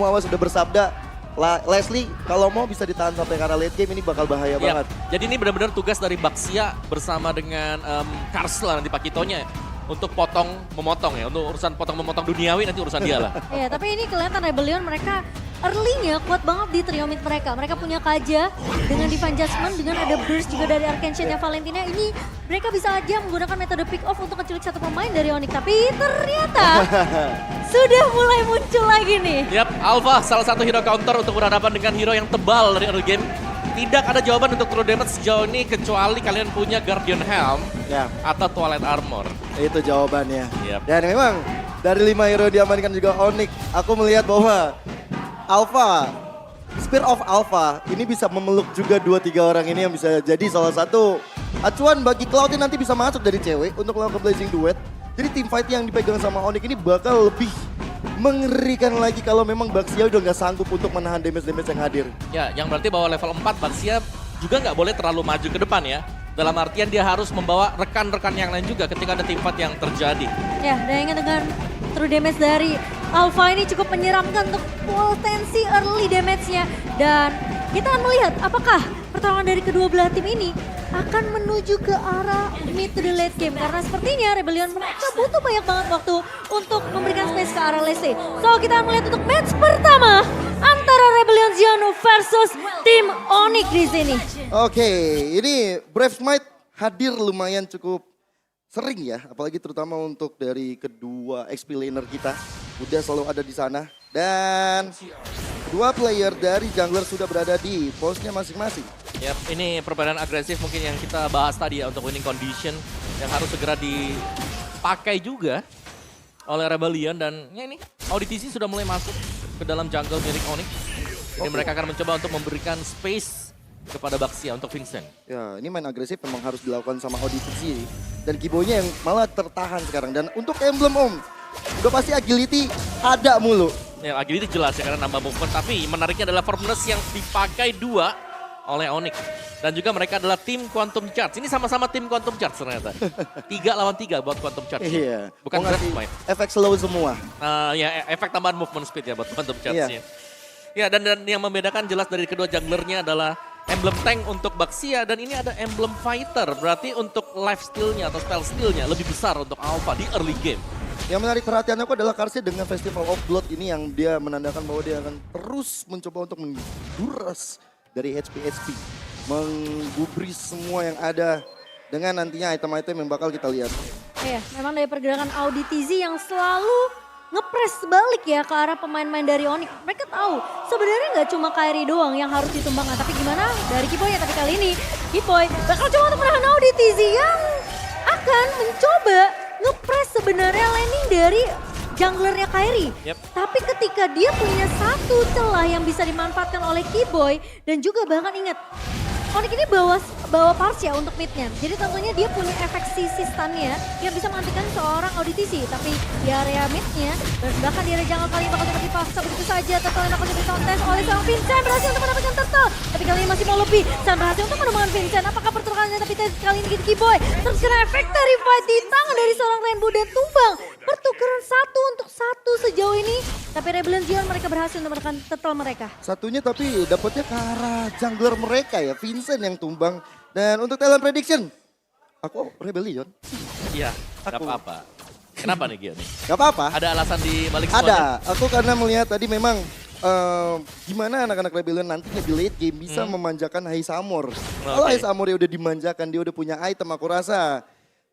Awas sudah bersabda, Leslie kalau mau bisa ditahan sampai ke arah late game ini bakal bahaya banget. Jadi ini benar-benar tugas dari Baxia bersama dengan Karsla nanti Pakitonya untuk memotong ya. Untuk urusan potong-memotong duniawi nanti urusan dia lah. Iya, tapi ini kelihatan Rebellion mereka early-nya kuat banget di trio mid mereka. Mereka punya Kaja dengan Divine Judgment, dengan ada burst juga dari Arcane Valentina. Ini mereka bisa aja menggunakan metode pick off untuk menculik satu pemain dari Onyx. Tapi ternyata sudah mulai muncul lagi nih. Yap, Alpha salah satu hero counter untuk berhadapan dengan hero yang tebal dari early game. Tidak ada jawaban untuk true damage sejauh ini kecuali kalian punya Guardian Helm atau Twilight Armor. Itu jawabannya. Yap. Dan memang dari 5 hero diamankan juga Onyx, aku melihat bahwa Alpha, Spear of Alpha ini bisa memeluk juga 2-3 orang ini yang bisa jadi salah satu acuan bagi Cloud yang nanti bisa masuk dari cewek untuk melakukan Blazing Duet. Jadi team fight yang dipegang sama Onyx ini bakal lebih mengerikan lagi kalau memang Baxia udah nggak sanggup untuk menahan damage-damage yang hadir. Ya, yang berarti bahwa level 4 Baxia juga nggak boleh terlalu maju ke depan ya. Dalam artian dia harus membawa rekan-rekan yang lain juga ketika ada team fight yang terjadi. Ya, dan ingat dengan true damage dari Alpha ini cukup menyeramkan untuk potensi early damage-nya. Dan kita akan melihat apakah pertarungan dari kedua belah tim ini akan menuju ke arah mid to the late game. Karena sepertinya Rebellion mereka butuh banyak banget waktu untuk memberikan space ke arah Leslie. So kita akan melihat untuk match pertama antara Rebellion Ziano versus tim Onyx di sini. Oke, ini Brave Smite hadir lumayan cukup sering ya, apalagi terutama untuk dari kedua XP laner kita. Udah selalu ada di sana. Dan dua player dari jungler sudah berada di posnya masing-masing. Yap, ini perbedaan agresif mungkin yang kita bahas tadi ya untuk winning condition yang harus segera dipakai juga oleh Rebellion. Dan ya ini Auditisi sudah mulai masuk ke dalam jungle milik Onyx. Jadi mereka akan mencoba untuk memberikan space kepada Baxia untuk Vincent. Ya, ini main agresif memang harus dilakukan sama Auditisi. Dan Kibonya yang malah tertahan sekarang. Dan untuk emblem udah pasti agility ada mulu. Ya, agility jelas ya karena nambah movement. Tapi menariknya adalah firmness yang dipakai dua oleh Onyx. Dan juga mereka adalah tim Quantum Charge. Ini sama-sama tim Quantum Charge ternyata. 3 lawan 3 buat Quantum Charge. Iya. Bukan Breath Smite. Efek slow semua. Ya, efek tambahan movement speed ya buat Quantum Charge-nya. Ya, dan yang membedakan jelas dari kedua junglernya adalah emblem tank untuk Baxia. Dan ini ada emblem fighter. Berarti untuk life steal-nya atau spell steal-nya lebih besar untuk Alpha di early game. Yang menarik perhatian aku adalah Karsla dengan Festival of Blood ini yang dia menandakan bahwa dia akan terus mencoba untuk menguras dari HP, menggubris semua yang ada dengan nantinya item-item yang bakal kita lihat. Iya, memang dari pergerakan Auditisi yang selalu ngepres balik ya ke arah pemain-pemain dari Onyx. Mereka tahu sebenarnya nggak cuma Kairi doang yang harus ditumbangkan, tapi gimana dari Kiboy ya. Tapi kali ini Kiboy bakal coba untuk menahan Auditisi yang akan mencoba ngepres sebenarnya landing dari junglernya Kairi. Tapi ketika dia punya satu celah yang bisa dimanfaatkan oleh Kiboy dan juga bahkan ingat Onyx ini bawa Parsia untuk midnya. Jadi tentunya dia punya efek sisi stunnya yang bisa menghentikan seorang Auditisi. Tapi di area midnya, bahkan di area jungle kali ini bakal dapat dipaksa begitu saja. Turtle yang akan dikontes oleh seorang Vincent berhasil untuk mendapatkan Turtle. Tapi kali ini masih mau lebih. Sam berhasil untuk menemukan Vincent. Apakah perturungannya tapi kali ini Kiboy. Terus kena efek dari fight di tangan dari seorang Rainbow dan tumbang. Pertukaran 1 untuk 1 sejauh ini. Tapi Rebellion Zion mereka berhasil untuk menekan Turtle mereka. Satunya tapi dapatnya ke arah jungler mereka ya, Vincent yang tumbang. Dan untuk talent prediction, aku Rebellion. Iya, gak apa-apa. Kenapa nih Gio nih? Gak apa-apa. Ada alasan di balik semuanya? Ada, aku karena melihat tadi memang gimana anak-anak Rebellion nantinya di late game bisa memanjakan Heisamur. Kalau Heisamur ya udah dimanjakan, dia udah punya item, aku rasa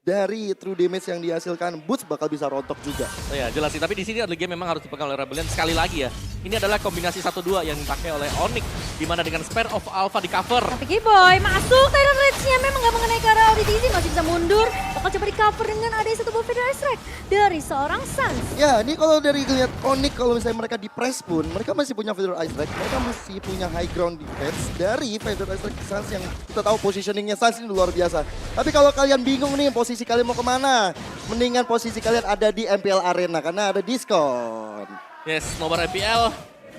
dari true damage yang dihasilkan Boots bakal bisa rontok juga. Oh ya, jelas sih. Tapi di sini early game memang harus dipegang oleh Rebellion sekali lagi ya. Ini adalah kombinasi 1-2 yang dipakai oleh Onyx. Dimana dengan Spear of Alpha di cover. Tapi Kiboy masuk, Tyrant Rage-nya memang gak mengenai ke arah Auditisi, masih bisa mundur. Bakal coba di cover dengan ada satu buff Feather Strike dari seorang Sans. Ya, ini kalau dari lihat Onyx, kalau misalnya mereka di press pun, mereka masih punya Feather Ice Strike. Mereka masih punya high ground defense dari Feather Ice Strike Sans yang kita tahu positioningnya Sans ini luar biasa. Tapi kalau kalian bingung nih posisi kalian mau kemana, mendingan posisi kalian ada di MPL Arena karena ada diskon. Yes, nobar MPL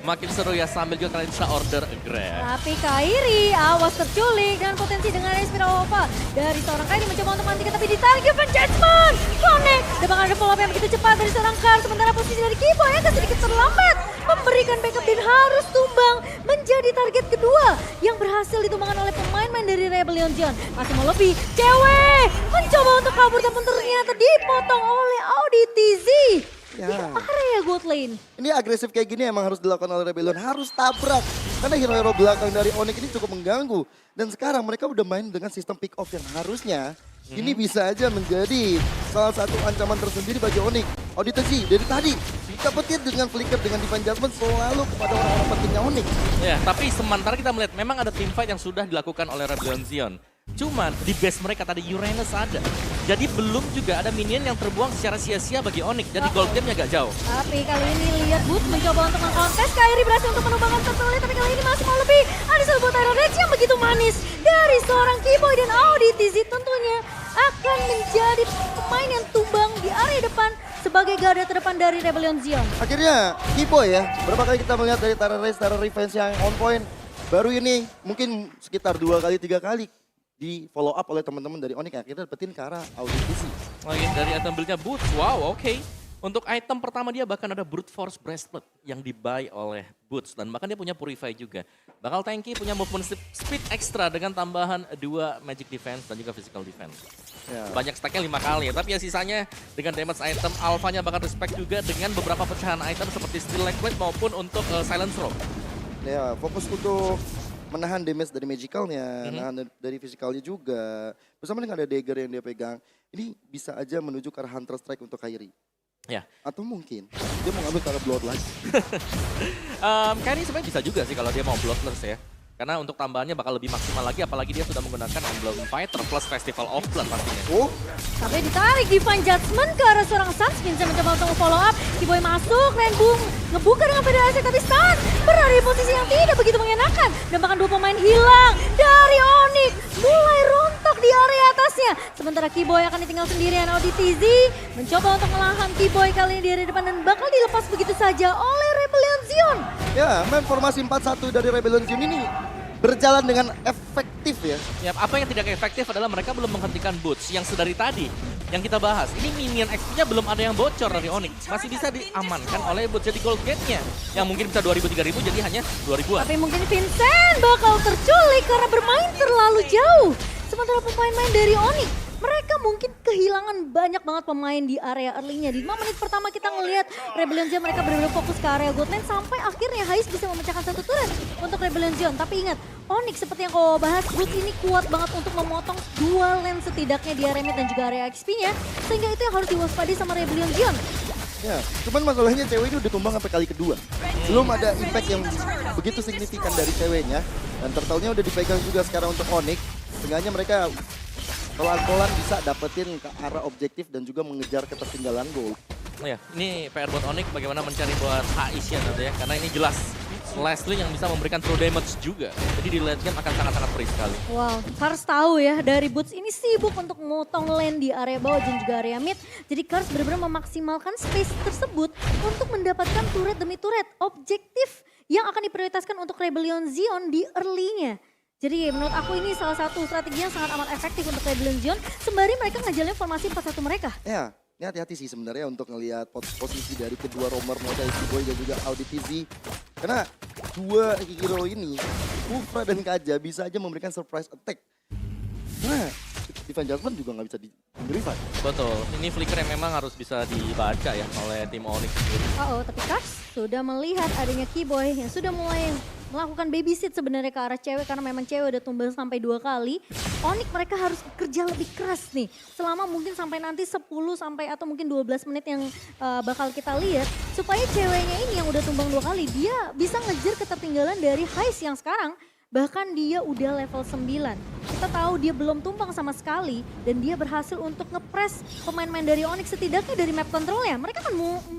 makin seru ya sambil juga kalian bisa order Grab. Tapi Kairi awas terculik dan potensi dengan Espirova dari seorang Kairi mencoba untuk menghentikan tapi ditarik Divine Judgment. Connect, dan bakal ada follow up yang begitu cepat dari seorang Kar sementara posisi dari Kiboy agak sedikit terlambat. memberikan backup dan harus tumbang menjadi target kedua yang berhasil ditumbangkan oleh pemain-pemain dari Rebellion Zion. Masih mau lebih, cewek mencoba untuk kabur tapi ternyata dipotong oleh Audi TZ. Ya. Di area bot lane. Ini agresif kayak gini emang harus dilakukan oleh Rebellion, harus tabrak. Karena hero-hero belakang dari Onyx ini cukup mengganggu. Dan sekarang mereka udah main dengan sistem pick off yang harusnya ini bisa aja menjadi salah satu ancaman tersendiri bagi Onyx. Audita sih dari tadi dapetin dengan flicker dengan Divine Judgment selalu kepada orang-orang pentingnya Onyx. Ya, tapi sementara kita melihat memang ada team fight yang sudah dilakukan oleh Rebellion Zion. Cuman di base mereka tadi Uranus ada. Jadi belum juga ada minion yang terbuang secara sia-sia bagi Onyx. Jadi gold game-nya agak jauh. Tapi kali ini lihat Boots mencoba untuk mengkontes. Kairi berhasil untuk menumbangkan tersulit. Tapi kali ini masih mau lebih. Ada sebuah Tyro Rage yang begitu manis. Dari seorang Keyboy dan Audi TZ tentunya akan menjadi pemain yang tumbang di area depan sebagai garda terdepan dari Rebellion Zion. Akhirnya Keyboy ya, berapa kali kita melihat dari Tara Race, Tara Revenge yang on point. Baru ini mungkin sekitar 2 kali 3 kali di follow up oleh teman-teman dari Onyx akhirnya dapetin ke arah Audi TZ. Oke, dari item build-nya Boots, wow oke. Untuk item pertama dia bahkan ada Brute Force Breastplate yang dibuy oleh Boots. Dan bahkan dia punya Purify juga. Bakal tanky, punya movement speed extra dengan tambahan 2 Magic Defense dan juga Physical Defense. Ya. Banyak stacknya 5 kali ya, tapi ya sisanya dengan damage item, alphanya bakal respect juga dengan beberapa pecahan item seperti Steel Leg Plate maupun untuk Silence Rope. Ya, fokus untuk menahan damage dari magicalnya, nahan dari physicalnya juga. Bersama dengan ada dagger yang dia pegang, ini bisa aja menuju ke arah Hunter Strike untuk Kairi. Ya. Atau mungkin dia mau ngambil ke arah Bloodlust. Kairi sebenarnya bisa juga sih kalau dia mau Bloodlust ya. Karena untuk tambahannya bakal lebih maksimal lagi, apalagi dia sudah menggunakan Emblem Fighter plus Festival of Blood pastinya. Oh, Sampai ditarik Divine Judgment ke arah seorang Suns. Vincent mencoba untuk follow up. Keyboy masuk, Rainbow ngebuka dengan federasi tapi Suns berada di posisi yang tidak begitu mengenakan. Dan bahkan 2 pemain hilang dari Onyx. Mulai rontok di area atasnya. Sementara Keyboy akan ditinggal sendirian. Audi TZ mencoba untuk melahan Keyboy kali ini di area depan dan bakal dilepas begitu saja oleh Rebellion Zion. ya, main formasi 4-1 dari Rebellion Zion ini berjalan dengan efektif ya. Ya, apa yang tidak efektif adalah mereka belum menghentikan Boots yang sedari tadi yang kita bahas. Ini minion XP-nya belum ada yang bocor dari Onyx. Masih bisa diamankan oleh Boots jadi gold gate-nya. Yang mungkin bisa 2.000-3.000 jadi hanya 2.000-an. Tapi mungkin Vincent bakal terculik karena bermain terlalu jauh. Sementara pemain-pemain dari Onyx, mereka mungkin kehilangan banyak banget pemain di area early-nya. Di 5 menit pertama kita ngelihat Rebellion Zion mereka benar-benar fokus ke area gold lane sampai akhirnya Hais bisa memecahkan satu turret untuk Rebellion Zion. Tapi ingat, Onyx seperti yang kau bahas, Boots ini kuat banget untuk memotong 2 lane setidaknya di area mid dan juga area XP-nya. Sehingga itu yang harus diwaspadai sama Rebellion Zion. Ya, cuman masalahnya cewek ini udah tumbang sampai kali kedua. Belum ada impact yang begitu signifikan dari ceweknya. Dan turtle-nya udah dipegang juga sekarang untuk Onyx. Seenggaknya mereka pelan-pelan bisa dapetin ke arah objektif dan juga mengejar ketertinggalan gol. Ya, ini PR buat Onyx bagaimana mencari buat Haisya nanti ya. Karena ini jelas Leslie yang bisa memberikan true damage juga. Jadi di late game akan sangat-sangat free sekali. Wow, Kars tahu ya dari Boots ini sibuk untuk motong lane di area bawah dan juga area mid. Jadi Kars benar-benar memaksimalkan space tersebut untuk mendapatkan turret demi turret. Objektif yang akan diprioritaskan untuk Rebellion Zion di early-nya. Jadi menurut aku ini salah satu strategi yang sangat amat efektif untuk Rebellion Zion. Sembari mereka ngajalin formasi 4-1 mereka. Ya, ini hati-hati sih sebenarnya untuk ngelihat posisi dari kedua romer model Keyboy dan juga Audi TZ. Karena dua hero ini, Kufra dan Kaja bisa aja memberikan surprise attack. Nah, Divine Judgment juga nggak bisa di-revive. Betul, ini flicker yang memang harus bisa dibaca ya oleh tim Onyx sendiri. Tapi Kars sudah melihat adanya Keyboy yang sudah mulai melakukan babysit sebenarnya ke arah cewek karena memang cewek udah tumbang sampai 2 kali. Onyx mereka harus kerja lebih keras nih selama mungkin sampai nanti 10 sampai atau mungkin 12 menit yang bakal kita lihat supaya ceweknya ini yang udah tumbang 2 kali dia bisa ngejar ketertinggalan dari Hais yang sekarang bahkan dia udah level 9. Kita tahu dia belum tumbang sama sekali dan dia berhasil untuk ngepres pemain-pemain dari Onyx setidaknya dari map controlnya. Mereka kan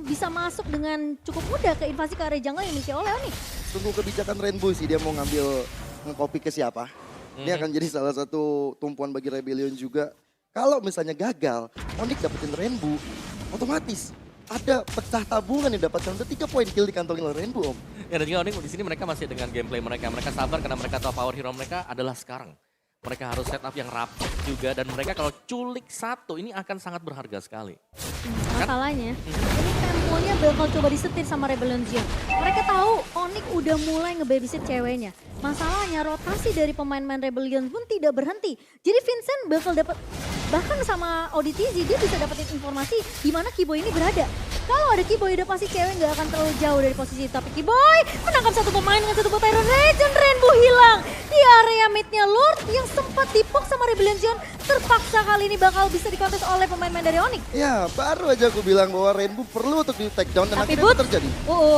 bisa masuk dengan cukup mudah ke invasi ke area jungle yang dimiliki oleh Onyx. Tunggu kebijakan Rainbow sih dia mau ngambil nge-copy ke siapa. Ini akan jadi salah satu tumpuan bagi Rebellion juga. Kalau misalnya gagal, Onyx dapetin Rainbow, otomatis ada pecah tabungan yang dapatkan udah 3 poin kill dikantongin oleh Rainbow, Om. Ya dan juga Onyx di sini mereka masih dengan gameplay mereka. Mereka sabar karena mereka tahu power hero mereka adalah sekarang. Mereka harus setup yang rapi juga dan mereka kalau culik satu ini akan sangat berharga sekali. Masalahnya, ini temponya bakal coba disetir sama Rebellion Zion. Mereka tahu Onyx udah mulai nge-babysit ceweknya. Masalahnya rotasi dari pemain-pemain Rebellion pun tidak berhenti. Jadi Vincent bakal dapat, bahkan sama ODTZ dia bisa dapetin informasi di mana Kiboy ini berada. Kalau ada Kiboy udah pasti cewek nggak akan terlalu jauh dari posisi itu. Tapi Kiboy menangkap satu pemain dengan satu bot Iron Legend. Rainbow hilang di area midnya Lord yang sempat dipok sama Rebellion Zion. Terpaksa kali ini bakal bisa dikontes oleh pemain-pemain dari Onyx. Ya, baru aja aku bilang bahwa Rainbow perlu untuk di take down dan Tapi akhirnya Bud, itu terjadi.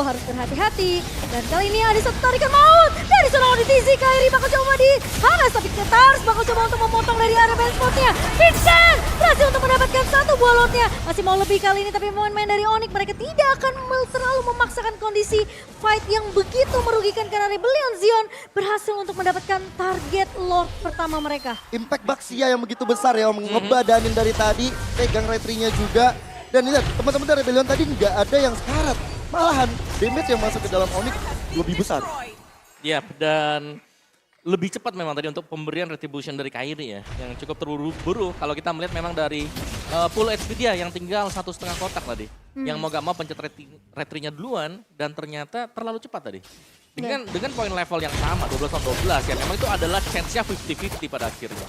harus berhati-hati. Dan kali ini ada satu tarikan maut dari seorang ODTZ. Kairi bakal coba di Hanas, tapi Ketars bakal coba untuk memotong dari area band spotnya. Vincent berhasil untuk mendapatkan satu buah lotnya. Masih mau lebih kali ini, tapi pemain-pemain dari Onyx mereka tidak akan terlalu memaksakan kondisi fight yang begitu merugikan karena Rebellion Zion berhasil untuk mendapatkan target Lord pertama mereka. Impact Baxia yang begitu besar ya, ngebadanin dari tadi, pegang retrinya juga. Dan lihat teman-teman dari Rebellion tadi nggak ada yang sekarat. Malahan damage yang masuk ke dalam Onyx lebih besar. Ya, dan lebih cepat memang tadi untuk pemberian retribution dari Kairi ya. Yang cukup terburu-buru kalau kita melihat memang dari full HP dia yang tinggal 1,5 kotak tadi. Yang mau gak mau pencet retrinya duluan dan ternyata terlalu cepat tadi. Dengan poin level yang sama 12-12 ya memang itu adalah chance-nya 50-50 pada akhirnya.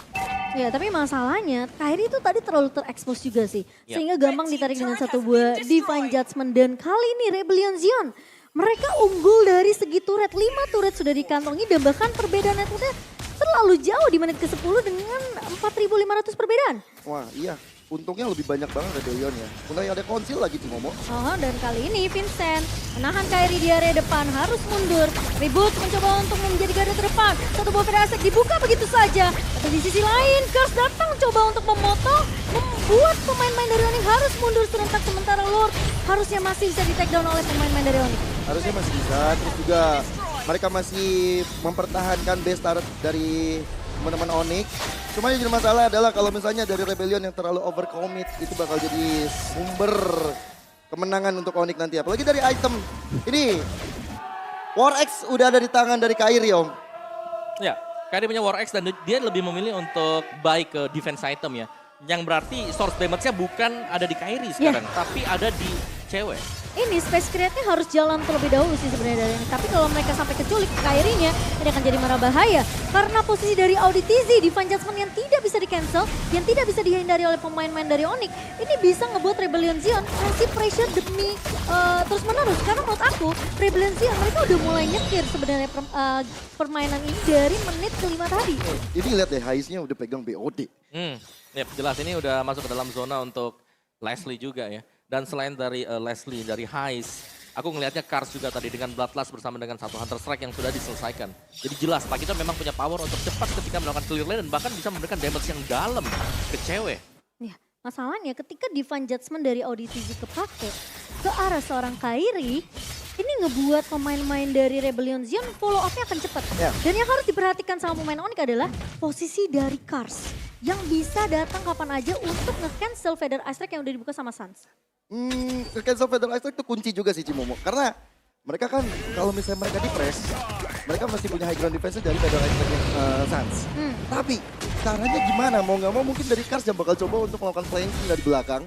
Ya, tapi masalahnya Kairi itu tadi terlalu terekspos juga sih. Sehingga gampang ditarik dengan satu buah Divine Judgment. Dan kali ini Rebellion Zion, mereka unggul dari segi turret. 5 turret sudah dikantongi dan bahkan perbedaan networknya terlalu jauh di menit ke-10 dengan 4.500 perbedaan. Wah iya, untungnya lebih banyak banget Rebellion ya. Untungnya ada konsil lagi tuh Momo. Dan kali ini Vincent menahan Kairi di area depan, harus mundur. Ribut mencoba untuk menjadi garda terdepan. Satu buah Federasek dibuka begitu saja. Tapi di sisi lain, Curse datang coba untuk memotong, membuat pemain-pemain dari Onyx harus mundur serentak. Sementara Lord harusnya masih bisa di take down oleh pemain-pemain dari Onyx. Harusnya masih bisa, terus juga mereka masih mempertahankan base turret dari teman-teman Onyx. Cuma yang jadi masalah adalah kalau misalnya dari Rebellion yang terlalu overcommit itu bakal jadi sumber kemenangan untuk Onyx nanti. Apalagi dari item ini War X udah ada di tangan dari Kairi Om. Ya, Kairi punya War X dan dia lebih memilih untuk buy ke defense item ya. Yang berarti source damage-nya bukan ada di Kairi sekarang, tapi ada di cewek. Ini space create-nya harus jalan terlebih dahulu sih sebenarnya dari ini. Tapi kalau mereka sampai keculik Kairinya, ini akan jadi marah bahaya. Karena posisi dari ODTZ, Divine Judgment yang tidak bisa di-cancel, yang tidak bisa dihindari oleh pemain-pemain dari Onyx, ini bisa ngebuat Rebellion Zion ngasih pressure demi terus-menerus. Karena menurut aku, Rebellion Zion mereka udah mulai nyetir sebenarnya permainan ini dari menit ke-5 tadi. Ini lihat deh, Haisnya udah pegang BOD. Ya jelas ini udah masuk ke dalam zona untuk Leslie juga ya. Dan selain dari Leslie, dari Hais, aku ngelihatnya Kars juga tadi dengan Bloodlust bersama dengan satu Hunter Strike yang sudah diselesaikan. Jadi jelas Pak kita memang punya power untuk cepat ketika melakukan clear lane dan bahkan bisa memberikan damage yang dalam ke cewek. Ya, masalahnya ketika Divine Judgment dari ODTZ kepake ke arah seorang Kairi, ini ngebuat pemain-pemain dari Rebellion Zion follow up-nya akan cepat. Dan yang harus diperhatikan sama pemain Onyx adalah posisi dari Kars yang bisa datang kapan aja untuk nge-cancel Feather Ice Strike yang udah dibuka sama Sans. Cancel Feather Ice Strike itu kunci juga sih Cimomo. Karena mereka kan kalau misalnya mereka di press, mereka masih punya high ground defense dari Feather Ice Strike Sans. Tapi caranya gimana? Mau nggak mau mungkin dari Kars yang bakal coba untuk melakukan flanking dari belakang.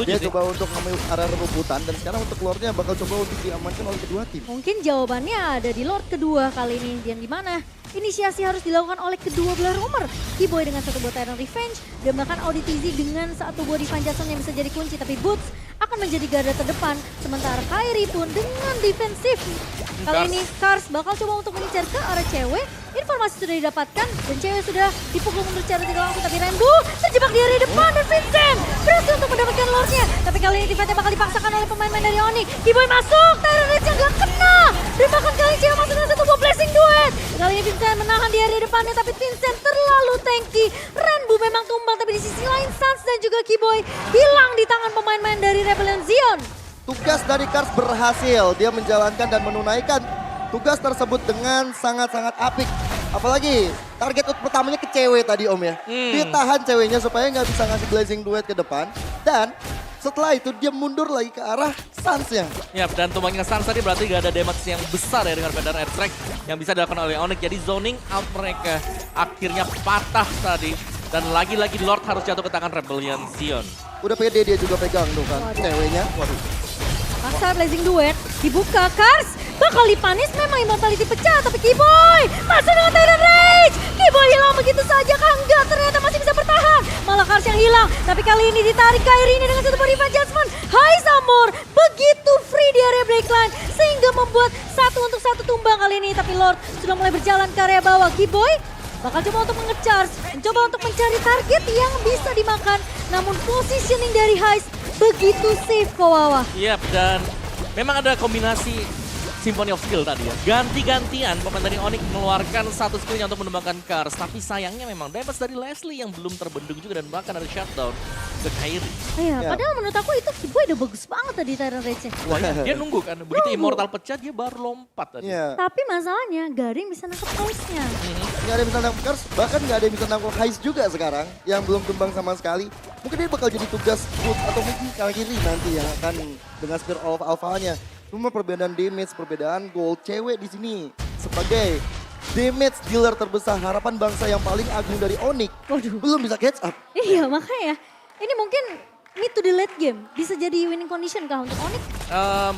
Dia coba untuk ngambil area rebutan dan sekarang untuk Lordnya bakal coba untuk diamankan oleh kedua tim. Mungkin jawabannya ada di Lord kedua kali ini. Dan di mana inisiasi harus dilakukan oleh kedua belah romer. Kiboy dengan satu buah Tyrant Revenge dan bahkan ODTZ dengan satu buah Divine Judgment yang bisa jadi kunci. Tapi Boots akan menjadi garda terdepan. Sementara Kairi pun dengan defensif. Kali ini Kars bakal coba untuk mengincar ke arah cewek. Informasi sudah didapatkan dan cewek sudah dipukul mundur secara tidak langsung. Tapi Rainbow terjebak di area depan dan Vincent berhasil untuk mendapatkan Lordnya. Tapi kali ini defense bakal dipaksakan oleh pemain-pemain dari Onyx. Kiboy masuk, Tyrant Rage yang gak kena. Dan bahkan kali ini cewek masuk dengan satu buah Blessing Duet. Kali ini Vincent menahan di area depannya tapi Vincent terlalu tanky. Rainbow memang tumbal tapi di sisi lain Sans dan juga Kiboy hilang di tangan pemain-pemain dari Rebellion Zion. Tugas dari Kars berhasil, dia menjalankan dan menunaikan tugas tersebut dengan sangat-sangat apik. Apalagi target pertamanya ke cewek tadi Om ya. Ditahan ceweknya supaya nggak bisa ngasih blazing duet ke depan. Dan Setelah itu dia mundur lagi ke arah Suns-nya. Ya, dan tumbangnya Suns tadi berarti gak ada damage yang besar ya dengan Feather Airstrike yang bisa dilakukan oleh Onyx. Jadi zoning out mereka akhirnya patah tadi. Dan lagi-lagi Lord harus jatuh ke tangan Rebellion Zion. Udah pede dia juga pegang tuh kan ceweknya. Waduh. Paksa Blazing Duet, dibuka Kars, bakal dipanis memang Immortality pecah, tapi Kiboy masuk dengan Tyrant Rage. Kiboy hilang begitu saja kah? Enggak, ternyata masih bisa bertahan. Malah Kars yang hilang, tapi kali ini ditarik Kairi ini dengan satu body adjustment. Hai Samur, begitu free di area Breakline, sehingga membuat 1-1 tumbang kali ini. Tapi Lord sudah mulai berjalan ke area bawah. Kiboy bakal coba untuk menge-charge, mencoba untuk mencari target yang bisa dimakan. Namun positioning dari Heist begitu safe Kawawa. Yap, dan memang ada kombinasi Symphony of Skill tadi ya. Ganti-gantian pemain dari Onyx mengeluarkan satu skillnya untuk menembakkan Kars. Tapi sayangnya memang damage dari Leslie yang belum terbendung juga dan bahkan ada shutdown ke Kairi. Iya, Ya. padahal menurut aku itu Kiboy udah bagus banget tadi Tyrant Rage-nya. Wah, ya, dia nunggu kan. Begitu Nunggu. Immortal pecah dia baru lompat tadi. Iya. Tapi masalahnya gak ada yang bisa nangkep Heist-nya. Nggak ada yang bisa nangkep Kars, bahkan nggak ada yang bisa nangkep Heist juga sekarang. Yang belum tumbang sama sekali. Mungkin dia bakal jadi tugas Foot atau mungkin Kairi nanti yang akan dengan Spear of Alpha-nya. Cuma perbedaan damage, perbedaan gold cewek di sini. Sebagai damage dealer terbesar, harapan bangsa yang paling agung dari Onyx. Waduh. Belum bisa catch up. Iya makanya, ini mungkin mid to the late game bisa jadi winning condition kah untuk Onyx?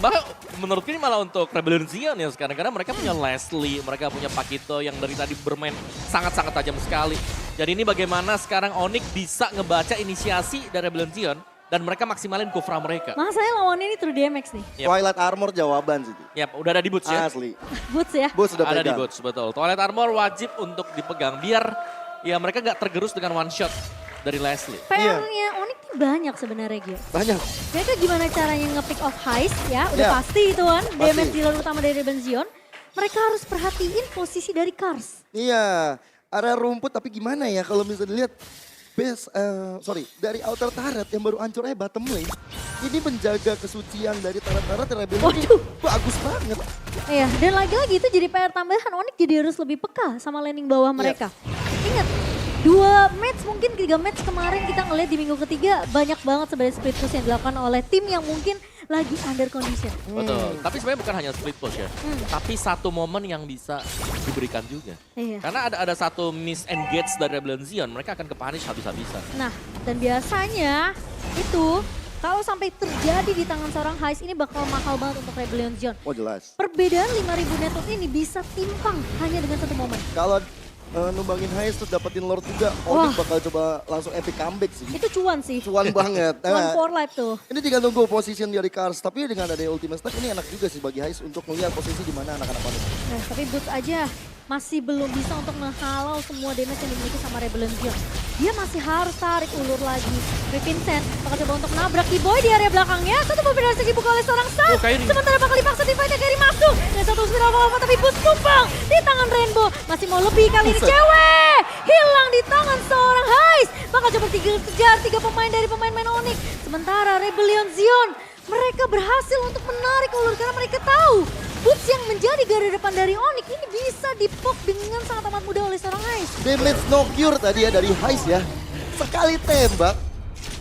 Bahkan menurutku ini malah untuk Rebellion Zion ya sekarang. Karena mereka punya Leslie, mereka punya Pakito yang dari tadi bermain sangat-sangat tajam sekali. Jadi ini bagaimana sekarang Onyx bisa ngebaca inisiasi dari Rebellion Zion. Dan mereka maksimalin Kufra mereka. Masalahnya lawannya ini True DMX nih. Yep. Twilight Armor jawaban sih. Yap, udah ada di boots ya. Asli. Boots ya. Bos sudah Ada di pegang. boots, betul. Twilight Armor wajib untuk dipegang biar ya mereka gak tergerus dengan one shot dari Leslie. PR-nya Onyx tuh banyak sebenarnya Gio. Banyak. Mereka gimana caranya nge-pick off Heist ya, udah Ya. pasti itu kan. Pasti. Damage dealer utama dari Rebellion Zion. Mereka harus perhatiin posisi dari Kars. Iya. Area rumput tapi gimana ya kalau bisa dilihat. Dari outer turret yang baru hancur aja bottom lane. Ini menjaga kesucian dari turret-turret Rebellion ini Waduh. bagus banget. Iya, dan lagi-lagi itu jadi PR tambahan. Onyx jadi harus lebih peka sama landing bawah mereka. Ingat, 2 match mungkin 3 match kemarin kita ngeliat di minggu ketiga banyak banget sebenarnya split push yang dilakukan oleh tim yang mungkin lagi under condition. Betul. Tapi sebenarnya bukan hanya split push ya. Tapi satu momen yang bisa diberikan juga. Iya. Karena ada satu misengage dari Rebellion Zion, mereka akan kepunish habis-habisan. Nah, dan biasanya itu kalau sampai terjadi di tangan seorang Heist ini bakal mahal banget untuk Rebellion Zion. Oh jelas. Perbedaan 5.000 network ini bisa timpang hanya dengan satu momen. Kalau numbangin Heist terus dapetin Lord juga, Wah. Onyx bakal coba langsung epic comeback sih. Itu cuan sih. Cuan banget. Cuan Nah, for life tuh. ini tinggal nunggu position dari Kars, tapi dengan ada ultimate stack ini enak juga sih bagi Heist untuk melihat posisi di mana anak-anak Onyx. Nah, tapi Boots aja masih belum bisa untuk menghalau semua damage yang dimiliki sama Rebellion Zion. Dia masih harus tarik ulur lagi. Tapi Vincent bakal coba untuk nabrak Kiboy di area belakangnya. Satu mobil dari segi dibuka oleh seorang Sun. Oh, Kairi. Sementara bakal dipaksa divide Kairi masuk. Dan satu spiral Alpha tapi Boots tumpang di tangan Rainbow. Masih mau lebih kali ini Buset. cewek. Hilang di tangan seorang Heist. Bakal coba kejar 3 pemain dari pemain-pemain Onyx. Sementara Rebellion Zion mereka berhasil untuk menarik ulur karena mereka tahu Boots yang menjadi garda depan dari Onyx ini bisa dipok dengan sangat amat mudah oleh seorang Heist. Damage no cure tadi ya dari Heist ya. Sekali tembak,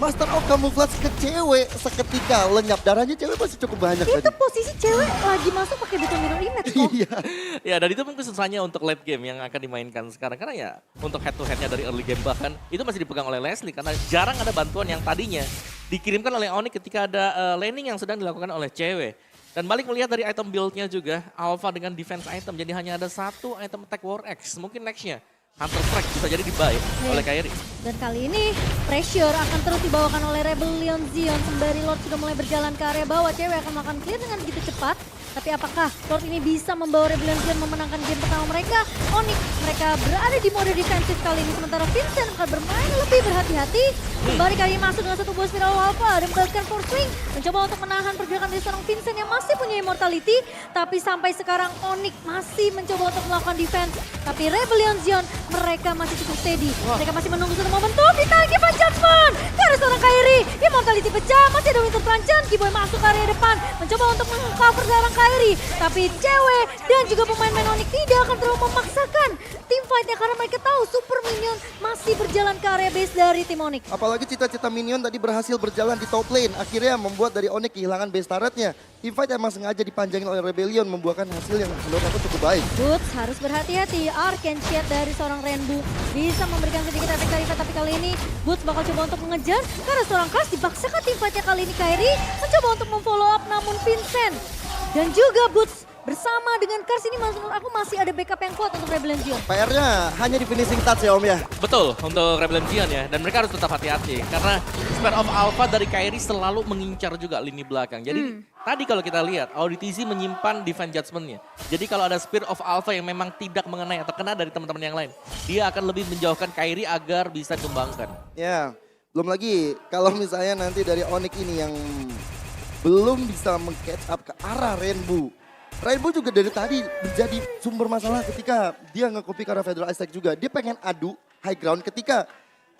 Master of Camouflage ke cewek seketika lenyap darahnya cewek masih cukup banyak Itu tadi. posisi cewek lagi masuk pakai beton mirror image kok. Iya. Ya, dan itu mungkin susahnya untuk late game yang akan dimainkan sekarang. Karena ya untuk head to headnya dari early game bahkan itu masih dipegang oleh Leslie. Karena jarang ada bantuan yang tadinya dikirimkan oleh Onyx ketika ada laning yang sedang dilakukan oleh cewek. Dan balik melihat dari item build-nya juga, Alpha dengan defense item. Jadi hanya ada satu item attack War X. Mungkin next-nya Hunter Strike bisa jadi dibuy oleh Kairi. Dan kali ini pressure akan terus dibawakan oleh Rebellion Zion. Sembari Lord sudah mulai berjalan ke area bawah. Cewek akan melakukan clear dengan begitu cepat. Tapi apakah Lord ini bisa membawa Rebellion Zion memenangkan game pertama mereka? Onyx mereka berada di mode defensif kali ini. Sementara Vincent akan bermain lebih berhati-hati. Kembali kali ini masuk dengan satu buah spiral Alpha. Dan bahkan Force Swing mencoba untuk menahan pergerakan dari seorang Vincent yang masih punya immortality. Tapi sampai sekarang Onyx masih mencoba untuk melakukan defense. Tapi Rebellion Zion mereka masih cukup steady. Mereka masih menunggu satu momentum. Ditarik Van Judgment. Dari seorang Kairi. Immortality pecah. Masih ada Winter Planchen. Kiboy masuk ke area depan. Mencoba untuk meng-cover seorang Kairi. Tapi cewek dan juga pemain-pemain Onyx tidak akan terlalu memaksakan. Tim teamfight-nya karena mereka tahu Super Minion masih berjalan ke area base dari tim Onyx. Apalagi cita-cita Minion tadi berhasil berjalan di top lane. Akhirnya membuat dari Onyx kehilangan base turretnya. Teamfight emang sengaja dipanjangin oleh Rebellion membuahkan hasil yang menurut aku cukup baik. Boots harus berhati-hati. Arcane Shade dari seorang Renbu bisa memberikan sedikit efek dari tapi kali ini Boots bakal coba untuk mengejar karena seorang Crush dipaksakan teamfightnya kali ini Kairi mencoba untuk memfollow up namun Vincent dan juga Boots bersama dengan Crush ini menurut aku masih ada backup yang kuat untuk Rebellion Zion. PR-nya hanya di finishing touch ya Om ya. Betul, untuk Rebellion Zion ya. Dan mereka harus tetap hati-hati. Karena Spirit of Alpha dari Kairi selalu mengincar juga lini belakang. Jadi tadi kalau kita lihat, Auditizi menyimpan Divine Judgment-nya. Jadi kalau ada Spirit of Alpha yang memang tidak mengenai atau kena dari teman-teman yang lain, dia akan lebih menjauhkan Kairi agar bisa dikembangkan. Ya, belum lagi kalau misalnya nanti dari Onyx ini yang belum bisa meng-catch up ke arah Rainbow. Rainbow juga dari tadi menjadi sumber masalah ketika dia nge-copy ke arah Federal Aztec juga. Dia pengen adu high ground ketika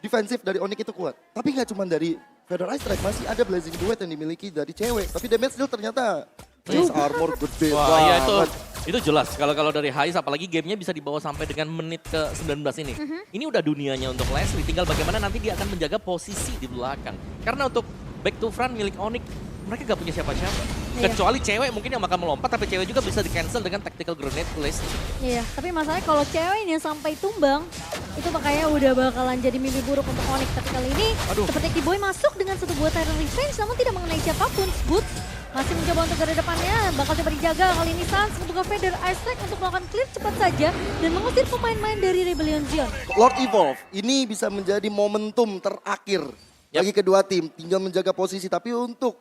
defensif dari Onyx itu kuat. Tapi nggak cuma dari Federal Aztec, masih ada Blazing Duet yang dimiliki dari cewek. Tapi damage deal ternyata Base armor gede Wah iya banget. itu jelas. Kalau dari Hais apalagi gamenya bisa dibawa sampai dengan menit ke 19 ini. Ini udah dunianya untuk Leslie. Tinggal bagaimana nanti dia akan menjaga posisi di belakang. Karena untuk back to front milik Onyx mereka gak punya siapa-siapa. Iya. Kecuali cewek mungkin yang bakal melompat, tapi cewek juga bisa di-cancel dengan tactical grenade list. Iya, tapi masalahnya kalau cewek ini sampai tumbang, itu makanya udah bakalan jadi mimpi buruk untuk Onyx. Tapi kali ini, seperti Kiboy masuk dengan satu buah Tyrant Revenge, namun tidak mengenai siapapun. Boots masih mencoba untuk dari depannya, bakal coba dijaga. Kali ini Sans membuka Feather Aztec untuk melakukan clear cepat saja dan mengusir pemain-pemain dari Rebellion Zion. Lord Evolve ini bisa menjadi momentum terakhir bagi kedua tim. Tinggal menjaga posisi, tapi untuk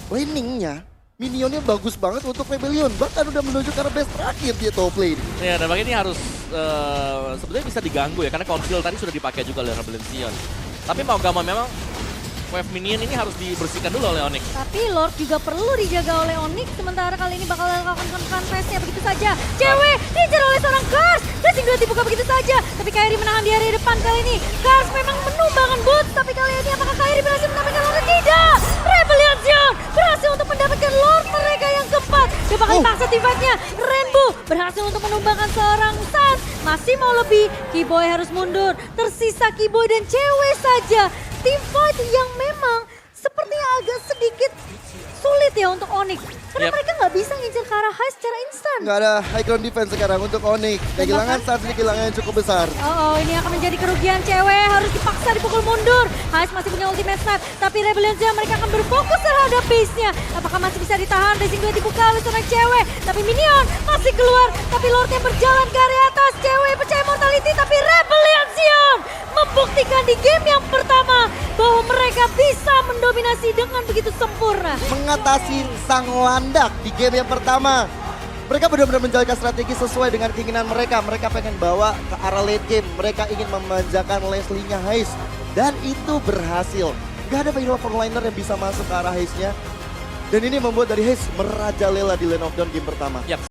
laningnya, minionnya bagus banget untuk Rebellion. Bahkan udah menuju ke arah base terakhir dia top lane. Ya, dan ini harus sebenarnya bisa diganggu ya, karena conceal tadi sudah dipakai juga oleh Rebellion Zion. Tapi mau gak mau memang wave minion ini harus dibersihkan dulu oleh Onyx. Tapi Lord juga perlu dijaga oleh Onyx, sementara kali ini bakal lakukan face-nya begitu saja. Cewek dijar oleh seorang Cars, Blazing Duet dibuka begitu saja. Tapi Kairi menahan di area depan kali ini. Cars memang menumbangkan Boots, tapi kali ini apakah Kairi berhasil mendapatkan Lord? Tidak! Rebellion Zion berhasil untuk mendapatkan Lord mereka yang keempat. Dia bakal dipaksa teamfight-nya. Rainbow berhasil untuk menumbangkan seorang Sans. Masih mau lebih, Kiboy harus mundur. Tersisa Kiboy dan cewek saja. Teamfight yang memang sepertinya agak sedikit sulit ya untuk Onyx. Karena mereka nggak bisa ngincar ke arah high secara instan. Nggak ada high ground defense sekarang untuk Onyx. Kehilangan saat ini kehilangan yang cukup besar. Ini akan menjadi kerugian cewek. Harus dipaksa dipukul mundur. Hais masih punya ultimate snipe. Tapi Rebellion Zion mereka akan berfokus terhadap base-nya. Apakah masih bisa ditahan? Racing 2 dibuka oleh seorang cewek. Tapi Minion masih keluar. Tapi Lordnya berjalan ke area atas. Cewek percaya mortality. Tapi Rebellion Zion membuktikan di game yang pertama bahwa mereka bisa mendominasi dengan begitu sempurna. Mengatasi sang landak di game yang pertama. Mereka benar-benar menjalankan strategi sesuai dengan keinginan mereka. Mereka pengen bawa ke arah late game. Mereka ingin memanjakan Leslie-nya Hais. Dan itu berhasil. Gak ada hero frontliner yang bisa masuk ke arah Hais-nya. Dan ini membuat dari Hais merajalela di Lane of Dawn game pertama. Yap.